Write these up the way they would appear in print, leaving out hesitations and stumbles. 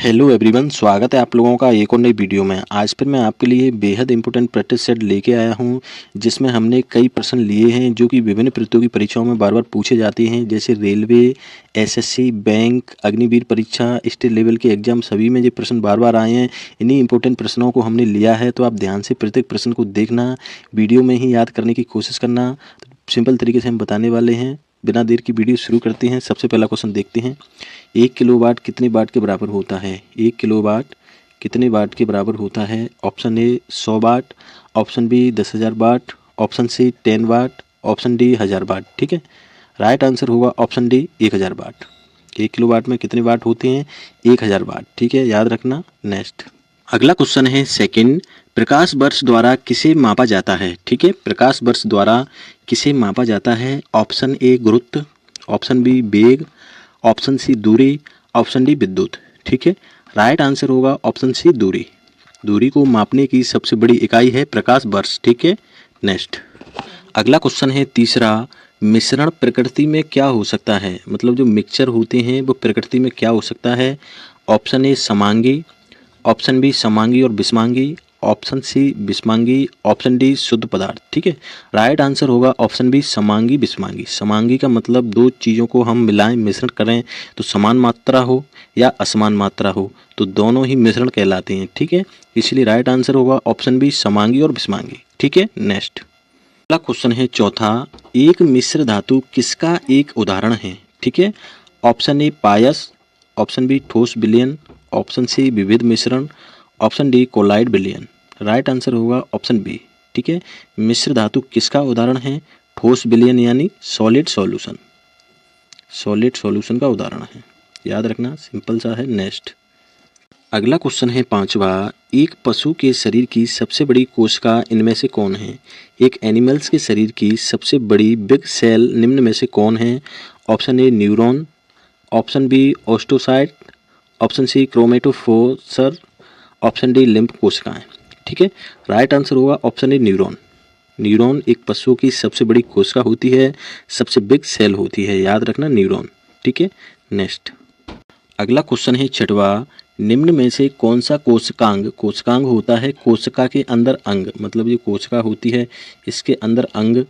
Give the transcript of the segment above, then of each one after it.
Hello everyone, स्वागत है आप लोगों का एक और नई वीडियो में। आज फिर मैं आपके लिए बेहद इंपॉर्टेंट प्रैक्टिस सेट लेके आया हूं, जिसमें हमने कई प्रश्न लिए हैं जो कि विभिन्न प्रतियोगी परीक्षाओं में बार बार पूछे जाते हैं, जैसे रेलवे, एसएससी, बैंक, अग्निवीर परीक्षा, स्टेट लेवल के एग्जाम, सभी में ये प्रश्न बार बार आए हैं। इन्हीं इंपॉर्टेंट प्रश्नों को हमने लिया है, तो आप ध्यान से प्रत्येक प्रश्न को देखना, वीडियो में ही याद करने की कोशिश करना। सिंपल तरीके से हम बताने वाले हैं। बिना देर की वीडियो शुरू करते हैं। सबसे पहला क्वेश्चन देखते हैं। 1 किलोवाट कितने वाट के बराबर होता है? 1 किलोवाट कितने वाट के बराबर होता है? Option A 100 watt, option B 10,000 watt, option C 10 watt, option D 1000 watt. ठीक है, राइट आंसर होगा ऑप्शन डी 1000 वाट। 1 किलोवाट में कितने वाट होते हैं? 1000 वाट। ठीक है, याद रखना। नेक्स्ट अगला क्वेश्चन है सेकंड, प्रकाश वर्ष द्वारा किसे मापा जाता है? ठीक है, प्रकाश वर्ष द्वारा किसे मापा जाता है? ऑप्शन ए गुरुत्व, ऑप्शन बी वेग, ऑप्शन सी दूरी, ऑप्शन डी विद्युत। ठीक है, राइट आंसर होगा ऑप्शन सी दूरी। दूरी को मापने की सबसे बड़ी इकाई है प्रकाश वर्ष। ठीक है, नेक्स्ट अगला क्वेश्चन है तीसरा, मिश्रण प्रकृति में क्या हो सकता है? मतलब जो मिक्सचर होते हैं वो प्रकृति में क्या हो सकता है? ऑप्शन ए समांगी, ऑप्शन बी समांगी और विषमांगी, ऑप्शन सी विषमांगी, ऑप्शन डी शुद्ध पदार्थ। ठीक है, राइट आंसर होगा ऑप्शन बी समांगी विषमांगी। समांगी का मतलब दो चीज़ों को हम मिलाएं, मिश्रण करें तो समान मात्रा हो या असमान मात्रा हो, तो दोनों ही मिश्रण कहलाते हैं। ठीक है, इसलिए राइट आंसर होगा ऑप्शन बी समांगी और विषमांगी। ठीक है, नेक्स्ट अगला क्वेश्चन है चौथा, एक मिश्र धातु किसका एक उदाहरण है? ठीक है, ऑप्शन ए पायस, ऑप्शन बी ठोस विलयन, ऑप्शन सी विविध मिश्रण, ऑप्शन डी कोलाइड विलयन। राइट आंसर होगा ऑप्शन बी। ठीक है, मिश्र धातु किसका उदाहरण है? ठोस विलयन यानी सॉलिड सॉल्यूशन, सॉलिड सॉल्यूशन का उदाहरण है। याद रखना, सिंपल सा है। नेक्स्ट अगला क्वेश्चन है पांचवा, एक पशु के शरीर की सबसे बड़ी कोशिका इनमें से कौन है? एक एनिमल्स के शरीर की सबसे बड़ी बिग सेल निम्न में से कौन है? Option A neuron, option B osteocyte, option C chromatophore, option D lymph कोशिकाएं। ठीक है, राइट आंसर होगा ऑप्शन ए न्यूरॉन। न्यूरॉन एक पशु की सबसे बड़ी कोशिका होती है, सबसे बिग सेल होती है। याद रखना, न्यूरॉन। ठीक है, नेक्स्ट अगला क्वेश्चन है छठवा, निम्न में से कौन सा कोशिकांग, कोशिकांग होता है कोशिका के अंदर अंग, मतलब ये कोशिका होती है इसके अंदर अंग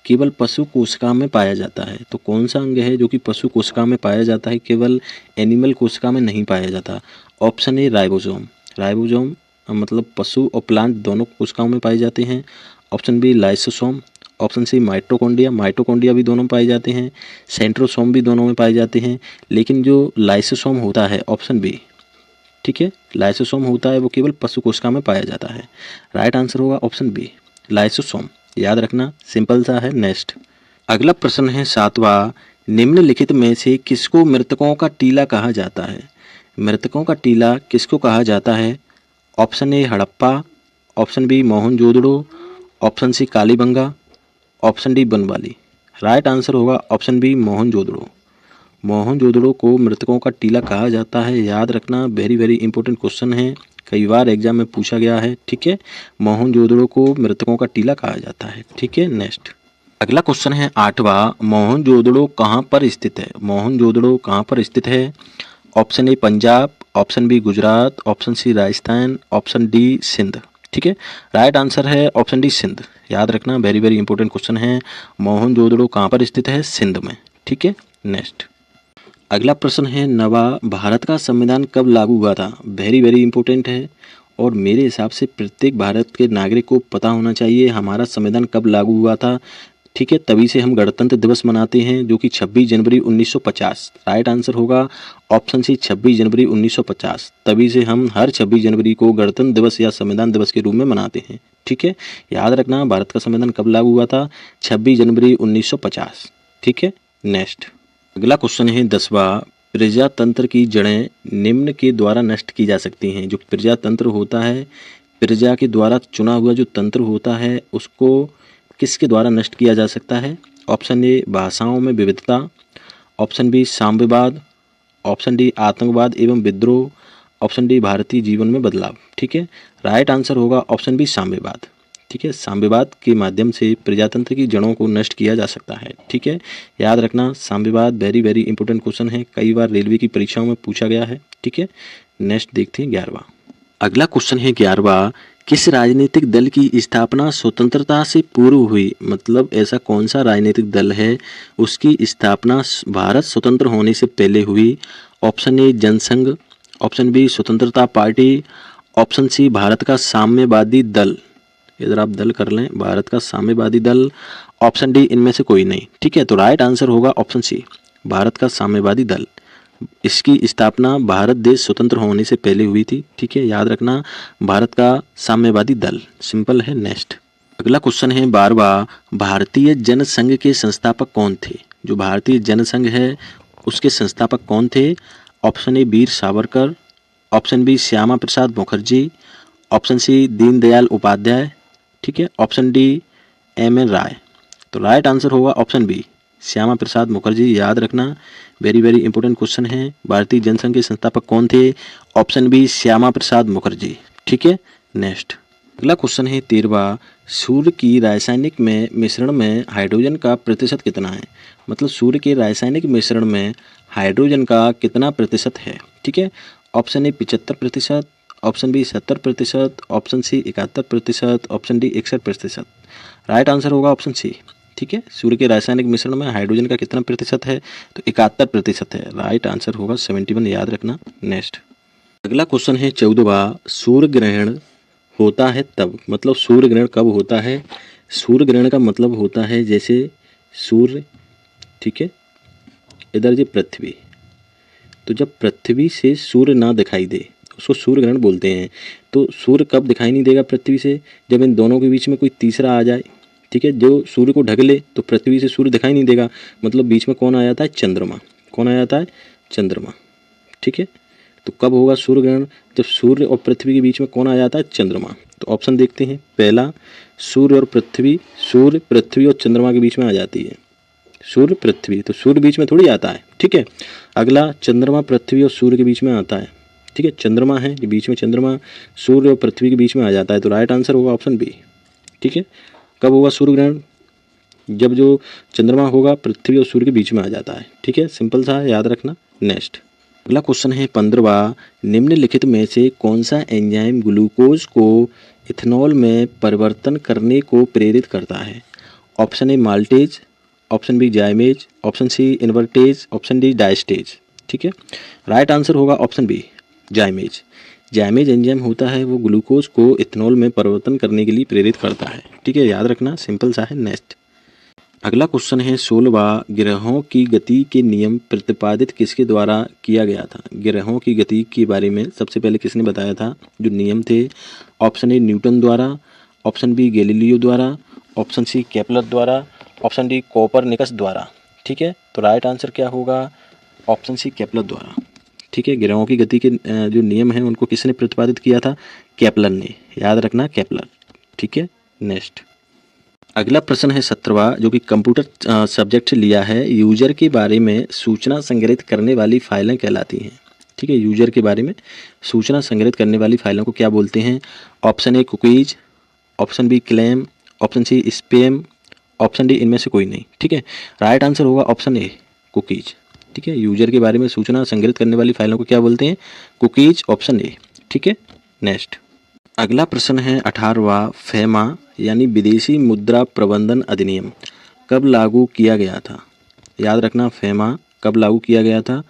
केवल पशु कोशिका में पाया जाता है। तो कौन सा अंग है जो कि पशु कोशिका में पाया जाता है, केवल एनिमल कोशिका में नहीं पाया जाता? Option A ribosome. राइबोसोम मतलब पशु और प्लांट दोनों कोशिकाओं में पाए जाते हैं। Option B lysosome, option C mitochondria, mitochondria भी दोनों में पाए जाते हैं, सेंट्रोसोम भी दोनों में पाए जाते हैं। लेकिन जो लाइसोसोम होता है ऑप्शन बी, ठीक है, लाइसोसोम होता है वो केवल पशु कोशिका में पाया जाता है। राइट आंसर होगा ऑप्शन बी, लाइसोसोम। याद रखना, सिंपल सा है। नेक्स्ट अगला प्रश्न है सातवां, निम्नलिखित में से किसको मृतकों का टीला कहा जाता है? मृतकों का टीला किसको कहा जाता है? Option A Harappa, option B Mohenjodaro, option C Kalibangan, option D Banawali. Right answer होगा ऑप्शन बी मोहनजोदड़ो। मोहनजोदड़ो को मृतकों का टीला कहा जाता है। याद रखना, वेरी वेरी इंपॉर्टेंट क्वेश्चन है, कई बार एग्जाम में पूछा गया है। ठीक है, मोहनजोदड़ो को मृतकों का टीला कहा जाता है। ठीक है, नेक्स्ट अगला क्वेश्चन है आठवां, मोहनजोदड़ो कहाँ पर स्थित है? मोहनजोदड़ो कहाँ पर स्थित है? Option A Punjab, option B Gujarat, option C Rajasthan, option D Sindh. ठीक है, राइट आंसर है ऑप्शन डी सिंध। याद रखना, वेरी वेरी इंपॉर्टेंट क्वेश्चन है। मोहनजोदड़ो कहाँ पर स्थित है? सिंध में। ठीक है, नेक्स्ट अगला प्रश्न है नवा, भारत का संविधान कब लागू हुआ था? वेरी वेरी इंपॉर्टेंट है और मेरे हिसाब से प्रत्येक भारत के नागरिक को पता होना चाहिए हमारा संविधान कब लागू हुआ था। ठीक है, तभी से हम गणतंत्र दिवस मनाते हैं जो कि 26 जनवरी 1950। राइट आंसर होगा ऑप्शन सी 26 जनवरी 1950। तभी से हम हर 26 जनवरी को गणतंत्र दिवस या संविधान दिवस के रूप में मनाते हैं। ठीक है, याद रखना, भारत का संविधान कब लागू हुआ था? 26 जनवरी 1950। ठीक है, नेक्स्ट अगला क्वेश्चन है 10वां, प्रजातंत्र की जड़ें निम्न के द्वारा नष्ट की जा सकती हैं। जो प्रजातंत्र होता है, प्रजा के द्वारा चुना हुआ जो तंत्र होता है, उसको किसके द्वारा नष्ट किया जा सकता है? ऑप्शन ए भाषाओं में विविधता, ऑप्शन बी साम्यवाद, ऑप्शन डी आतंकवाद एवं विद्रोह, ऑप्शन डी भारतीय जीवन में बदलाव। ठीक है, राइट आंसर होगा ऑप्शन बी साम्यवाद। ठीक है, साम्यवाद के माध्यम से प्रजातंत्र की जड़ों को नष्ट किया जा सकता है। ठीक है, याद रखना साम्यवाद वेरी वेरी इंपॉर्टेंट क्वेश्चन है, कई बार रेलवे की परीक्षाओं में पूछा गया है। ठीक है, नेक्स्ट देखते हैं 11वां। अगला क्वेश्चन है 11वां, किस राजनीतिक दल की स्थापना स्वतंत्रता से पूर्व हुई? मतलब ऐसा कौन सा राजनीतिक दल है उसकी स्थापना भारत स्वतंत्र होने से पहले हुई? Option A Jansangh, option B Swatantrata party, option C Bharat का साम्यवादी दल। इधर आप दल कर लें, भारत का साम्यवादी दल, ऑप्शन डी इनमें से कोई नहीं। ठीक है, तो राइट आंसर होगा ऑप्शन सी, भारत का साम्यवादी दल। इसकी स्थापना भारत देश स्वतंत्र होने से पहले हुई थी। ठीक है, याद रखना भारत का साम्यवादी दल, सिंपल है। नेक्स्ट अगला क्वेश्चन है 12वां, भारतीय जनसंघ के संस्थापक कौन थे? जो भारतीय जनसंघ है उसके संस्थापक कौन थे? Option A Veer Savarkar, option B Shyama Prasad Mukherjee, option C Deendayal Upadhyay, ठीक है, ऑप्शन डी एम.एन. राय। तो राइट आंसर होगा ऑप्शन बी, श्यामा प्रसाद मुखर्जी। याद रखना वेरी वेरी इंपॉर्टेंट क्वेश्चन है, भारतीय जनसंघ के संस्थापक कौन थे? Option B Shyama Prasad Mukherjee. ठीक है, नेक्स्ट अगला क्वेश्चन है 13वां, सूर्य की रासायनिक में मिश्रण में हाइड्रोजन का प्रतिशत कितना है? मतलब सूर्य के रासायनिक मिश्रण में हाइड्रोजन का कितना प्रतिशत है? ठीक है, option A 75%, option B 70%, option C 71%, option D 61%। Right answer होगा ऑप्शन सी। ठीक है, सूर्य के रासायनिक मिश्रण में हाइड्रोजन का कितना प्रतिशत है? तो 71% है। राइट आंसर होगा 71, याद रखना। नेक्स्ट अगला क्वेश्चन है 14वां, सूर्य ग्रहण होता है तब, मतलब सूर्य ग्रहण कब होता है? सूर्य ग्रहण का मतलब होता है जैसे सूर्य, ठीक है, इधर जो पृथ्वी, तो जब पृथ्वी से सूर्य ना दिखाई दे उसको सूर्य ग्रहण बोलते हैं। तो सूर्य कब दिखाई नहीं देगा पृथ्वी से? जब इन दोनों के बीच में कोई तीसरा आ जाए। ठीक है, जो सूर्य को ढक ले तो पृथ्वी से सूर्य दिखाई नहीं देगा, मतलब बीच में कौन आ जाता है? चंद्रमा। कौन आ जाता है? चंद्रमा। ठीक है, तो कब होगा सूर्य ग्रहण? जब सूर्य और पृथ्वी के बीच में कौन आ जाता है? चंद्रमा। तो ऑप्शन देखते हैं, पहला सूर्य और पृथ्वी, सूर्य पृथ्वी और चंद्रमा के बीच में आ जाती है। सूर्य पृथ्वी, तो सूर्य बीच में थोड़ी आता है। ठीक है, अगला चंद्रमा पृथ्वी और सूर्य के बीच में आता है। ठीक है, चंद्रमा है ये बीच में, चंद्रमा सूर्य और पृथ्वी के बीच में आ जाता है। तो राइट आंसर होगा ऑप्शन बी। ठीक है, कब होगा सूर्य ग्रहण? जब जो चंद्रमा होगा पृथ्वी और सूर्य के बीच में आ जाता है। ठीक है, सिंपल सा है, याद रखना। नेक्स्ट अगला क्वेश्चन है 15वां, निम्नलिखित में से कौन सा एंजाइम ग्लूकोज को इथेनॉल में परिवर्तन करने को प्रेरित करता है? Option A maltase, option B zymase, option C invertase, option D diastase. ठीक है, राइट आंसर होगा option B, zymase. Zymase enzyme होता है वो ग्लूकोज को इथेनॉल में परिवर्तन करने के लिए प्रेरित करता है। ठीक है, याद रखना, सिंपल सा है। नेक्स्ट अगला क्वेश्चन है 16वां, ग्रहों की गति के नियम प्रतिपादित किसके द्वारा किया गया था? ग्रहों की गति के बारे में सबसे पहले किसने बताया था जो नियम थे? ऑप्शन ए न्यूटन द्वारा, ऑप्शन बी गैलीलियो द्वारा, ऑप्शन सी केपलर द्वारा, ऑप्शन डी कोपरनिकस द्वारा। ठीक है, तो राइट आंसर क्या होगा? ऑप्शन सी केपलर द्वारा। ठीक है, ग्रहों की गति के जो नियम हैं उनको किसने प्रतिपादित किया था? केपलर ने। याद रखना, केपलर। ठीक है, नेक्स्ट अगला प्रश्न है 17वां, जो कि कंप्यूटर सब्जेक्ट से लिया है। यूजर के बारे में सूचना संग्रहित करने वाली फाइलें कहलाती हैं। ठीक है, यूजर के बारे में सूचना संग्रहित करने वाली फाइलों को क्या बोलते हैं? Option A cookies, option B claim, option C spam, option D इनमें से कोई नहीं। ठीक है, राइट आंसर होगा ऑप्शन ए, कुकीज। ठीक है, यूजर के बारे में सूचना संग्रहित करने वाली फाइलों को क्या बोलते हैं? Cookies, option A. ठीक है, नेक्स्ट अगला प्रश्न है 18वां, फेमा यानी विदेशी मुद्रा प्रबंधन अधिनियम कब लागू किया गया था? याद रखना, फेमा कब लागू किया गया था?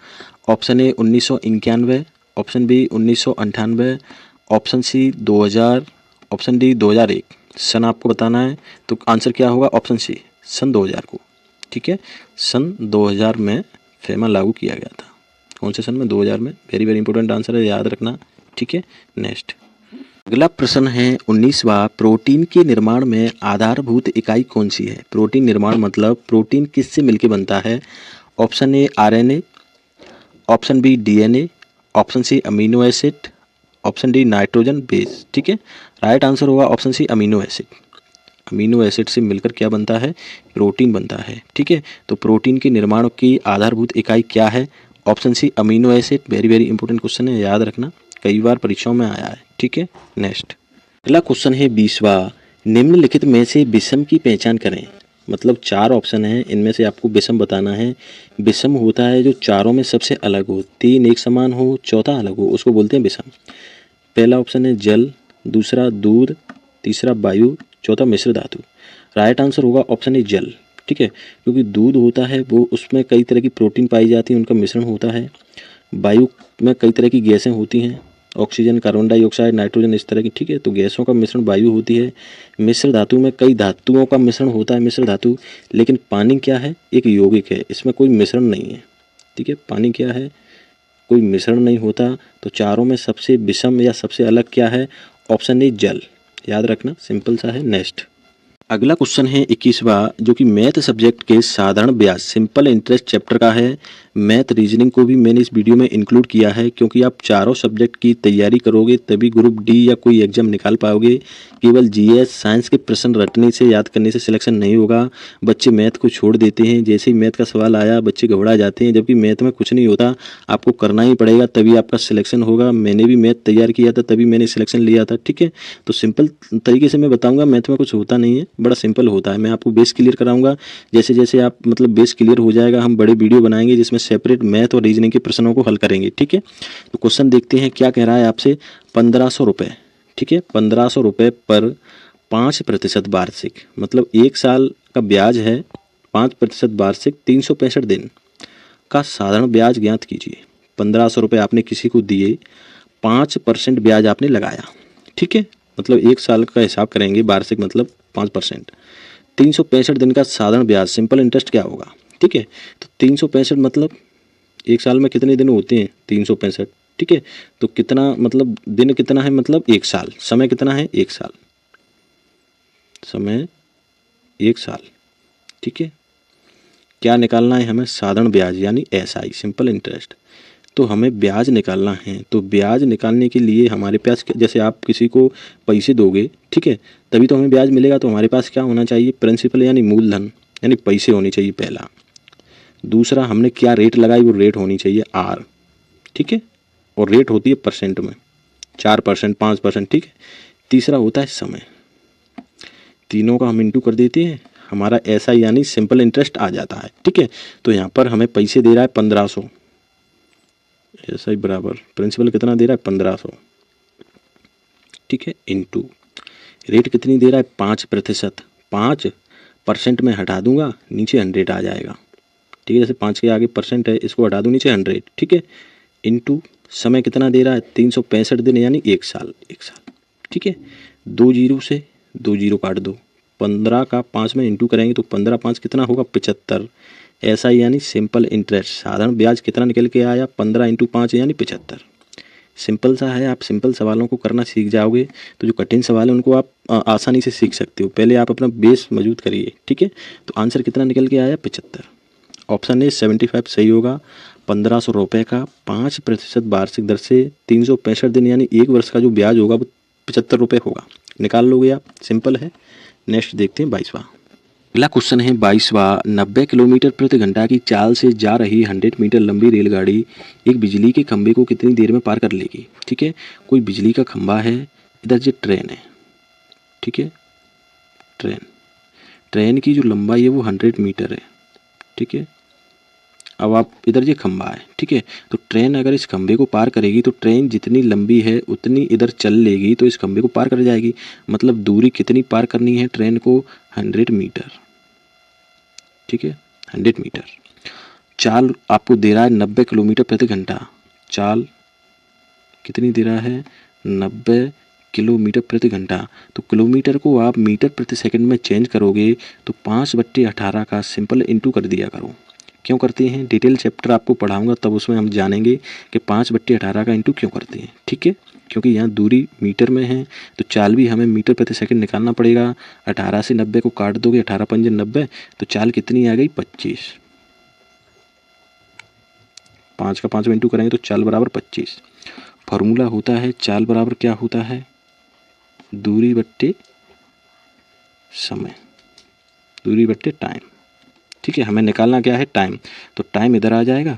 Option A 1991, option B 1998, option C 2000, option D 2001। सन आपको बताना है, तो आंसर क्या होगा? ऑप्शन सी, सन 2000 को। ठीक है, सन 2000 में फेमा लागू किया गया था। कौन से सन में? 2000 में। वेरी वेरी इंपॉर्टेंट आंसर है, याद रखना। ठीक है, नेक्स्ट अगला प्रश्न है 19वां, प्रोटीन के निर्माण में आधारभूत इकाई कौन सी है? प्रोटीन निर्माण मतलब प्रोटीन किससे मिलकर बनता है? Option A RNA, option B DNA, option C amino acid, option D nitrogen base. ठीक है, राइट आंसर होगा option C, amino acid. Amino acid से मिलकर क्या बनता है? प्रोटीन बनता है। ठीक है, तो प्रोटीन के निर्माण की आधारभूत इकाई क्या है? Option C, amino acid. Very very important question है, याद रखना, कई बार परीक्षाओं में आया है। ठीक है, नेक्स्ट अगला क्वेश्चन है 20वां, निम्नलिखित में से विषम की पहचान करें। मतलब 4 ऑप्शन हैं, इनमें से आपको विषम बताना है। विषम होता है जो चारों में सबसे अलग हो, 3 एक समान हो, चौथा अलग हो, उसको बोलते हैं विषम। पहला ऑप्शन है जल, दूसरा दूध, तीसरा वायु, चौथा मिश्र धातु। राइट आंसर होगा ऑप्शन ए जल। ठीक है, क्योंकि दूध होता है वो उसमें कई तरह की प्रोटीन पाई जाती हैं, उनका मिश्रण होता है। वायु में कई तरह की गैसें होती हैं, ऑक्सीजन, कार्बन डाइऑक्साइड, नाइट्रोजन, इस तरह की। ठीक है, तो गैसों का मिश्रण वायु होती है। मिश्र धातु में कई धातुओं का मिश्रण होता है, मिश्र धातु। लेकिन पानी क्या है, एक यौगिक है, इसमें कोई मिश्रण नहीं है। ठीक है, पानी क्या है, कोई मिश्रण नहीं होता। तो चारों में सबसे विषम या सबसे अलग क्या है, ऑप्शन ए जल। याद रखना, सिंपल सा है। नेक्स्ट अगला क्वेश्चन है 21वां, जो कि मैथ सब्जेक्ट के साधारण ब्याज सिंपल इंटरेस्ट चैप्टर का है। मैथ रीजनिंग को भी मैंने इस वीडियो में इंक्लूड किया है, क्योंकि आप चारों सब्जेक्ट की तैयारी करोगे तभी ग्रुप डी या कोई एग्जाम निकाल पाओगे। केवल जीएस साइंस के प्रश्न रटने से, याद करने से सिलेक्शन नहीं होगा। बच्चे मैथ को छोड़ देते हैं, जैसे ही मैथ का सवाल आया बच्चे घबरा जाते हैं, जबकि मैथ में कुछ नहीं होता, आपको करना ही पड़ेगा तभी आपका सिलेक्शन होगा। मैंने भी मैथ तैयार किया था, तभी मैंने सिलेक्शन लिया था। ठीक है, तो सिंपल तरीके से मैं बताऊंगा, मैथ में कुछ होता नहीं है, बड़ा सिंपल होता है। मैं आपको बेस क्लियर कराऊंगा, जैसे जैसे आप मतलब बेस क्लियर हो जाएगा, हम बड़े वीडियो बनाएंगे जिसमें सेपरेट मैथ और रीजनिंग के प्रश्नों को हल करेंगे। ठीक है, तो क्वेश्चन देखते हैं क्या कह रहा है आपसे। 1500 रुपये, ठीक है, 1500 रुपये पर 5% वार्षिक, मतलब 1 साल का ब्याज है, 5% वार्षिक, 365 दिन का साधारण ब्याज ज्ञात कीजिए। 1500 रुपये आपने किसी को दिए, 5% ब्याज आपने लगाया। ठीक है, मतलब 1 साल का हिसाब करेंगे, वार्षिक मतलब 5%, 365 दिन का साधारण ब्याज सिंपल इंटरेस्ट क्या होगा। ठीक है, तो 365 मतलब 1 साल में कितने दिन होते हैं, 365। ठीक है, तो कितना मतलब दिन कितना है, मतलब 1 साल। समय कितना है, 1 साल, समय 1 साल। ठीक है, क्या निकालना है हमें, साधारण ब्याज यानी एसआई, सिंपल इंटरेस्ट। तो हमें ब्याज निकालना है, तो ब्याज निकालने के लिए हमारे पास, जैसे आप किसी को पैसे दोगे, ठीक है, तभी तो हमें ब्याज मिलेगा। तो हमारे पास क्या होना चाहिए, प्रिंसिपल यानी मूलधन, यानी पैसे होनी चाहिए पहला। दूसरा, हमने क्या रेट लगाई, वो रेट होनी चाहिए आर। ठीक है, और रेट होती है परसेंट में, 4%, 5%। ठीक है, तीसरा होता है समय। तीनों का हम इंटू कर देते हैं, हमारा ऐसा यानी सिंपल इंटरेस्ट आ जाता है। ठीक है, तो यहाँ पर हमें पैसे दे रहा है 1500, ऐसा ही बराबर प्रिंसिपल कितना दे रहा है, 1500। ठीक है, इंटू रेट कितनी दे रहा है, 5%। 5% में हटा दूंगा, नीचे 100 आ जाएगा। ठीक है, जैसे 5 के आगे परसेंट है, इसको हटा दूँ, नीचे 100। ठीक है, इंटू समय कितना दे रहा है, 365 दिन यानी 1 साल, 1 साल। ठीक है, 2 जीरो से 2 जीरो काट दो, 15 का 5 में इंटू करेंगे तो 15 5 कितना होगा, 75। ऐसा यानी सिंपल इंटरेस्ट, साधारण ब्याज कितना निकल के आया, 15 इंटू 5 यानी 75। सिंपल सा है, आप सिंपल सवालों को करना सीख जाओगे तो जो कठिन सवाल है उनको आप आसानी से सीख सकते हो। पहले आप अपना बेस मजबूत करिए। ठीक है, तो आंसर कितना निकल के आया, 75। ऑप्शन ए 75 सही होगा। 1500 रुपये का 5% वार्षिक दर से 365 दिन यानी 1 वर्ष का जो ब्याज होगा वो 75 रुपये होगा। निकाल लोगे आप, सिंपल है। नेक्स्ट देखते हैं 22वां। अगला क्वेश्चन है 22वां। 90 किलोमीटर प्रति घंटा की चाल से जा रही 100 मीटर लंबी रेलगाड़ी एक बिजली के खंभे को कितनी देर में पार कर लेगी। ठीक है, कोई बिजली का खंभा है, इधर जो ट्रेन है। ठीक है, ट्रेन की जो लंबाई है वो 100 मीटर है। ठीक है, अब आप इधर ये खंभा है। ठीक है, तो ट्रेन अगर इस खंभे को पार करेगी तो ट्रेन जितनी लंबी है उतनी इधर चल लेगी, तो इस खंभे को पार कर जाएगी। मतलब दूरी कितनी पार करनी है ट्रेन को, 100 मीटर। ठीक है, 100 मीटर। चाल आपको दे रहा है 90 किलोमीटर प्रति घंटा। चाल कितनी दे रहा है, 90 किलोमीटर प्रति घंटा। तो किलोमीटर को आप मीटर प्रति सेकंड में चेंज करोगे तो 5/18 का सिंपल इंटू कर दिया करो। क्यों करते हैं, डिटेल चैप्टर आपको पढ़ाऊंगा तब उसमें हम जानेंगे कि 5/18 का इंटू क्यों करते हैं। ठीक है, क्योंकि यहाँ दूरी मीटर में है तो चाल भी हमें मीटर प्रति सेकंड निकालना पड़ेगा। 18 से 90 को काट दोगे, 18 पंजे 90, तो चाल कितनी आ गई, 25। 5 का 5 में इंटू करेंगे तो चाल बराबर 25। फार्मूला होता है चाल बराबर क्या होता है, दूरी बट्टे समय, दूरी बट्टे टाइम। ठीक है, हमें निकालना क्या है, टाइम। तो टाइम इधर आ जाएगा,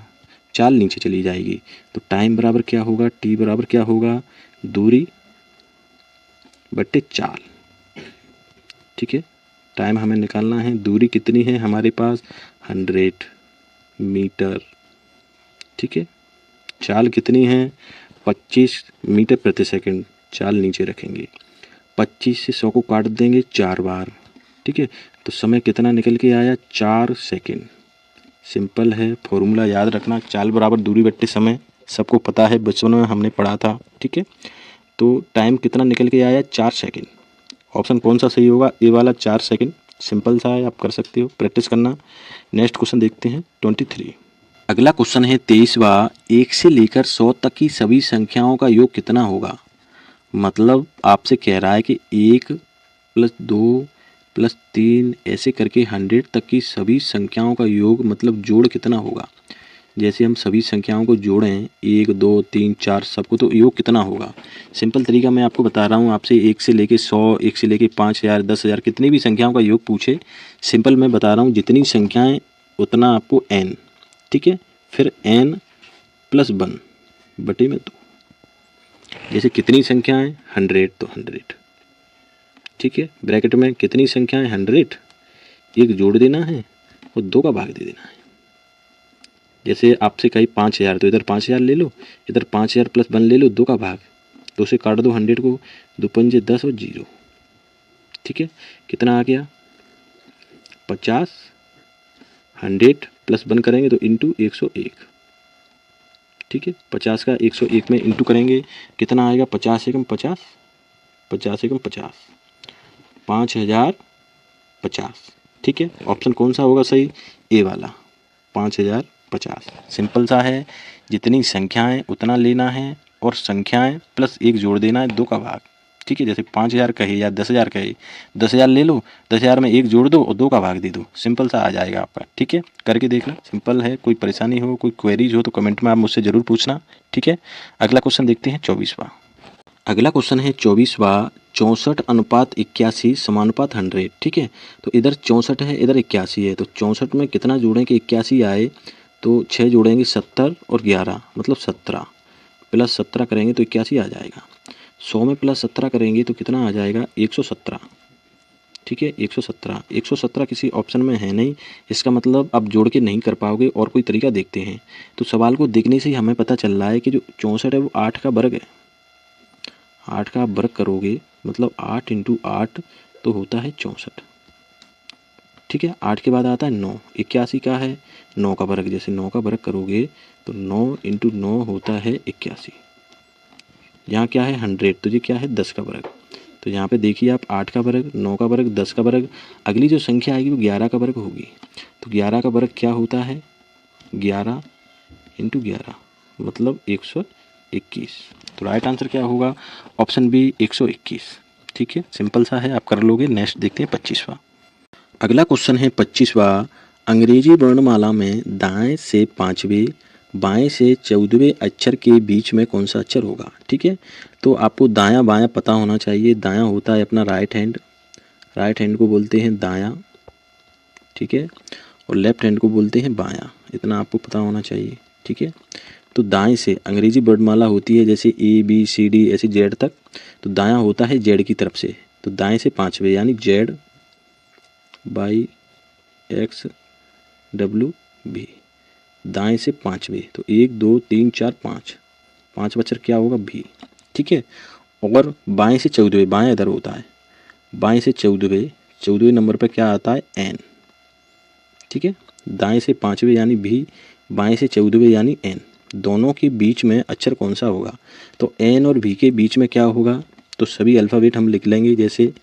चाल नीचे चली जाएगी, तो टाइम बराबर क्या होगा, टी बराबर क्या होगा, दूरी बट्टे चाल। ठीक है। टाइम हमें निकालना है, दूरी कितनी है हमारे पास 100 मीटर, ठीक है। चाल कितनी है 25 मीटर प्रति सेकंड, चाल नीचे रखेंगे। 25 से 100 को काट देंगे 4 बार, ठीक है। तो समय कितना निकल के आया 4 सेकंड। सिंपल है, फॉर्मूला याद रखना, चाल बराबर दूरी बट्टे समय, सबको पता है, बचपन में हमने पढ़ा था, ठीक है। तो टाइम कितना निकल के आया 4 सेकंड। ऑप्शन कौन सा सही होगा, ए वाला 4 सेकंड। सिंपल सा है, आप कर सकते हो, प्रैक्टिस करना। नेक्स्ट क्वेश्चन देखते हैं 23। अगला क्वेश्चन है 23वां, 1 से लेकर 100 तक की सभी संख्याओं का योग कितना होगा। मतलब आपसे कह रहा है कि 1 + 2 + 3 ऐसे करके 100 तक की सभी संख्याओं का योग मतलब जोड़ कितना होगा। जैसे हम सभी संख्याओं को जोड़ें 1 2 3 4 सबको, तो योग कितना होगा। सिंपल तरीका मैं आपको बता रहा हूँ, आपसे 1 से लेके 100, 1 से लेके 5000, 10,000 कितनी भी संख्याओं का योग पूछे, सिंपल मैं बता रहा हूँ जितनी संख्याएं उतना आपको n, ठीक है। फिर n + 1 बटे में 2। जैसे कितनी संख्याएं 100, तो 100, ठीक है। ब्रैकेट में कितनी संख्याएं 100, एक जोड़ देना है और 2 का भाग दे देना है। जैसे आपसे कहीं 5000, तो इधर 5000 ले लो, इधर 5000 + 1 ले लो, 2 का भाग, 2 से काट दो 100 को, 2 पंजे 10 और 0, ठीक है। कितना आ गया 50। 100 + 1 करेंगे तो इंटू 101, ठीक है। 50 का 101 में इंटू करेंगे कितना आएगा 50 एकम 50, 50 एकम 50, 5050, ठीक है। ऑप्शन कौन सा होगा सही, ए वाला 5050। सिंपल सा है, जितनी संख्याएं उतना लेना है और संख्याएं प्लस 1 जोड़ देना है, 2 का भाग, ठीक है। जैसे 5000 कहे या 10,000 कहे, 10,000 ले लो, 10,000 में 1 जोड़ दो और 2 का भाग दे दो, सिंपल सा आ जाएगा आपका, ठीक है। करके देखना, सिंपल है। कोई परेशानी हो, कोई क्वेरीज हो तो कमेंट में आप मुझसे ज़रूर पूछना, ठीक है। अगला क्वेश्चन देखते हैं 24वां। अगला क्वेश्चन है 24वां, 64:81 समानुपात 100, ठीक है। तो इधर 64 है, इधर 81 है, तो 64 में कितना जोड़ें कि 81 आए, तो 6 जोड़ेंगे 70 और 11 मतलब 17, प्लस 17 करेंगे तो 81 आ जाएगा। 100 में प्लस 17 करेंगे तो कितना आ जाएगा 117, ठीक है। 117, 117 किसी ऑप्शन में है नहीं, इसका मतलब आप जोड़ के नहीं कर पाओगे। और कोई तरीका देखते हैं, तो सवाल को देखने से ही हमें पता चल रहा है कि जो 64 है वो 8 का वर्ग है। 8 का आप वर्ग करोगे मतलब 8 × 8 तो होता है 64, ठीक है। 8 के बाद आता है 9, 81 का है 9 का वर्ग, जैसे 9 का वर्ग करोगे तो 9 × 9 होता है 81। यहाँ क्या है 100, तो ये क्या है 10 का वर्ग। तो यहाँ पे देखिए आप 8 का वर्ग, 9 का वर्ग, 10 का वर्ग, अगली जो संख्या आएगी वो 11 का वर्ग होगी। तो 11 का वर्ग क्या होता है 11 × 11 मतलब 121। तो राइट आंसर क्या होगा, ऑप्शन बी 121, ठीक है। सिंपल सा है, आप कर लोगे। नेक्स्ट देखते हैं 25वां। अगला क्वेश्चन है 25वां, अंग्रेजी वर्णमाला में दाएं से 5वें बाएं से 14वें अक्षर के बीच में कौन सा अक्षर होगा, ठीक है। तो आपको दायां बायां पता होना चाहिए। दायां होता है अपना राइट हैंड, राइट हैंड को बोलते हैं दायां, ठीक है। और लेफ्ट हैंड को बोलते हैं बायां, इतना आपको पता होना चाहिए, ठीक है। तो दाएं से अंग्रेजी वर्णमाला होती है जैसे ABCD ऐसे जेड तक, तो दायां होता है जेड की तरफ से। तो दाएं से 5वें यानी ZYXWB, दाएं से 5वें, तो 1 2 3 4 5, 5 अक्षर क्या होगा भी, ठीक है। और बाएं से 14वें, बाएं इधर होता है, बाएं से 14वें नंबर पर क्या आता है N, ठीक है। दाएं से 5वें यानी भी, बाएं से 14वें यानी N, दोनों के बीच में अक्षर कौन सा होगा। तो N और V के बीच में क्या होगा, तो सभी अल्फ़ाबेट हम लिख लेंगे। जैसे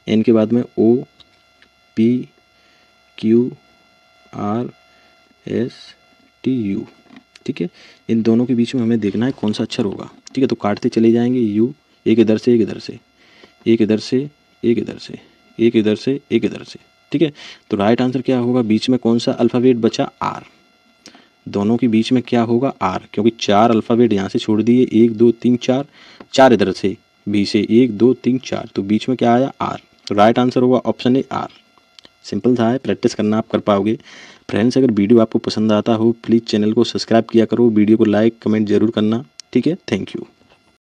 N के बाद में OPQRSTU, ठीक है। इन दोनों के बीच में हमें देखना है कौन सा अक्षर होगा, ठीक है। तो काटते चले जाएंगे, U एक इधर से, एक इधर से, एक इधर से, एक इधर से, एक इधर से, एक इधर से, ठीक है। तो राइट आंसर क्या होगा, बीच में कौन सा अल्फ़ाबेट बचा R, दोनों के बीच में क्या होगा R, क्योंकि 4 अल्फ़ाबेट यहाँ से छोड़ दिए, 1 2 3 4, 4 इधर से B से 1 2 3 4, तो बीच में क्या आया R। तो राइट आंसर होगा ऑप्शन ए R। सिंपल सा है, प्रैक्टिस करना आप कर पाओगे। फ्रेंड्स अगर वीडियो आपको पसंद आता हो प्लीज़ चैनल को सब्सक्राइब किया करो, वीडियो को लाइक कमेंट जरूर करना, ठीक है। Thank you.